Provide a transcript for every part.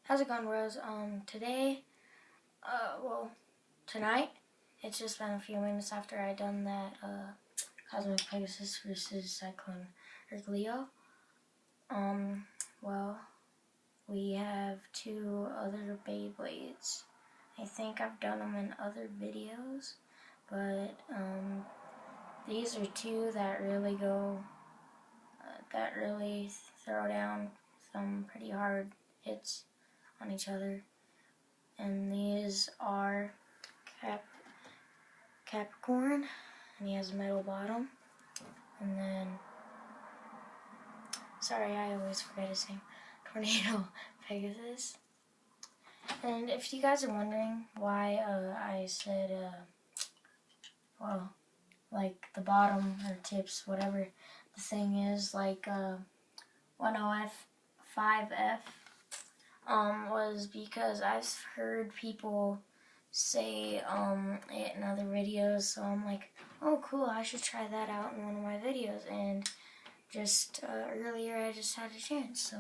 How's it going, bros? Today, tonight, it's just been a few minutes after I done that, Cosmic Pegasus versus Cyclone Leo. We have two other Beyblades. I think I've done them in other videos, but, these are two that really throw down some pretty hard hits on each other, and these are Capricorn, and he has a metal bottom, and then, sorry, I always forget his name, Tornado Pegasus. And if you guys are wondering why I said, like the bottom or tips, whatever the thing is, like 10F, 5F, was because I've heard people say it in other videos, so I'm like, oh cool, I should try that out in one of my videos, and just earlier I just had a chance, so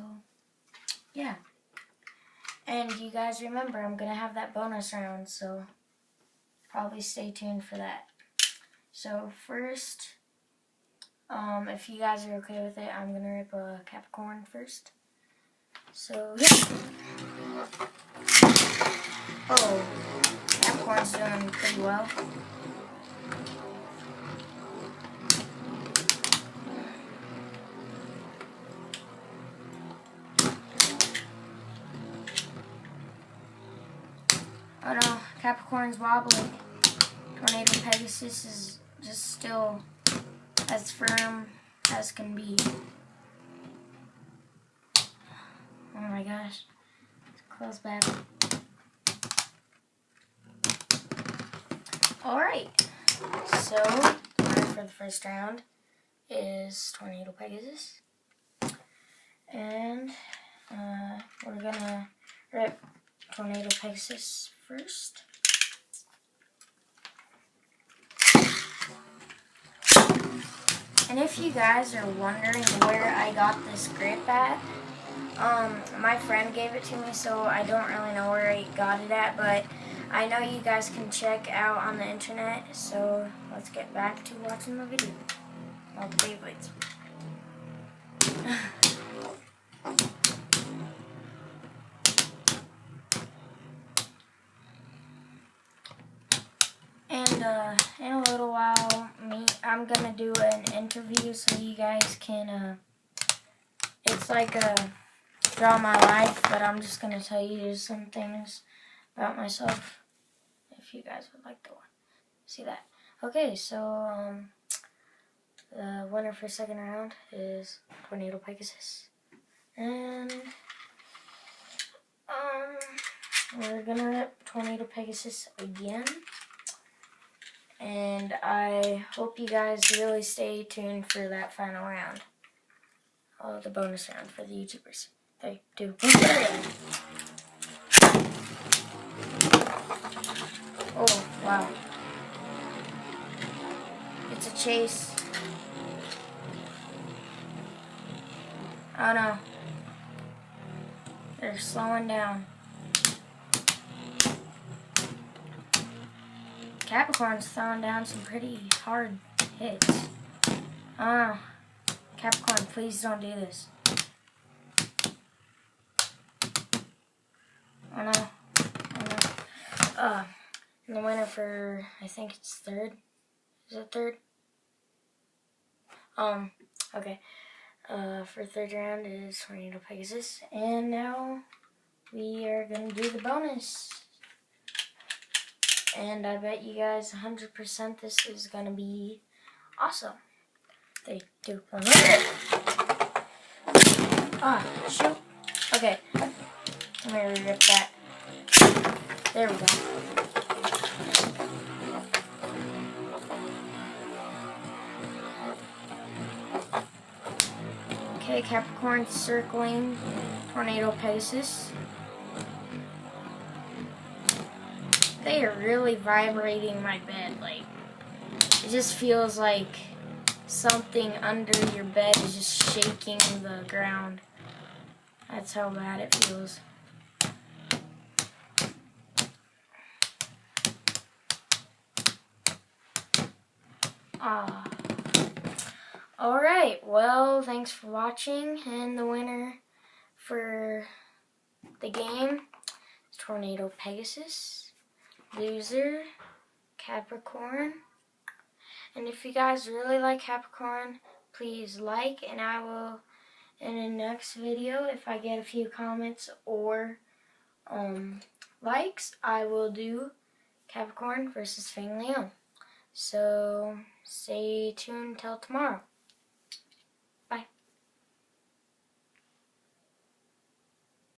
yeah. And you guys remember, I'm gonna have that bonus round, so probably stay tuned for that. So first, if you guys are okay with it, I'm gonna rip a Capricorn first. So yeah. Oh, Capricorn's doing pretty well. Oh no, Capricorn's wobbling. Tornado Pegasus is just still as firm as can be. Oh my gosh, it's a close battle. Alright, so the winner for the first round is Tornado Pegasus. And we're gonna rip Tornado Pegasus first. And if you guys are wondering where I got this grip at, my friend gave it to me, so I don't really know where I got it at, but I know you guys can check out on the internet, so let's get back to watching the video of the Beyblades. And in a little while, I'm gonna do an interview so you guys can, it's like a draw my life, but I'm just gonna tell you some things about myself, if you guys would like to see that. Okay, so, the winner for second round is Tornado Pegasus. And, we're gonna rip Tornado Pegasus again. And I hope you guys really stay tuned for that final round. The bonus round for the YouTubers. 3, 2, 1. Oh, wow. It's a chase. Oh no. They're slowing down. Capricorn's throwing down some pretty hard hits. Capricorn, please don't do this. Oh no. Oh no. And the winner for, I think it's third. Is it third? Okay. For third round is Tornado Pegasus. And now we are going to do the bonus. And I bet you guys 100% this is going to be awesome. 3, 2, 1. Ah, shoot. Okay. Let me rip that. There we go. Okay, Capricorn circling Tornado Pegasus. They are really vibrating my bed, like, it just feels like something under your bed is just shaking the ground. That's how bad it feels. Alright, well, thanks for watching, and the winner for the game is Tornado Pegasus. Loser, Capricorn. And if you guys really like Capricorn, please like, and I will, in the next video, if I get a few comments or likes, I will do Capricorn versus Fang Leon. So stay tuned till tomorrow.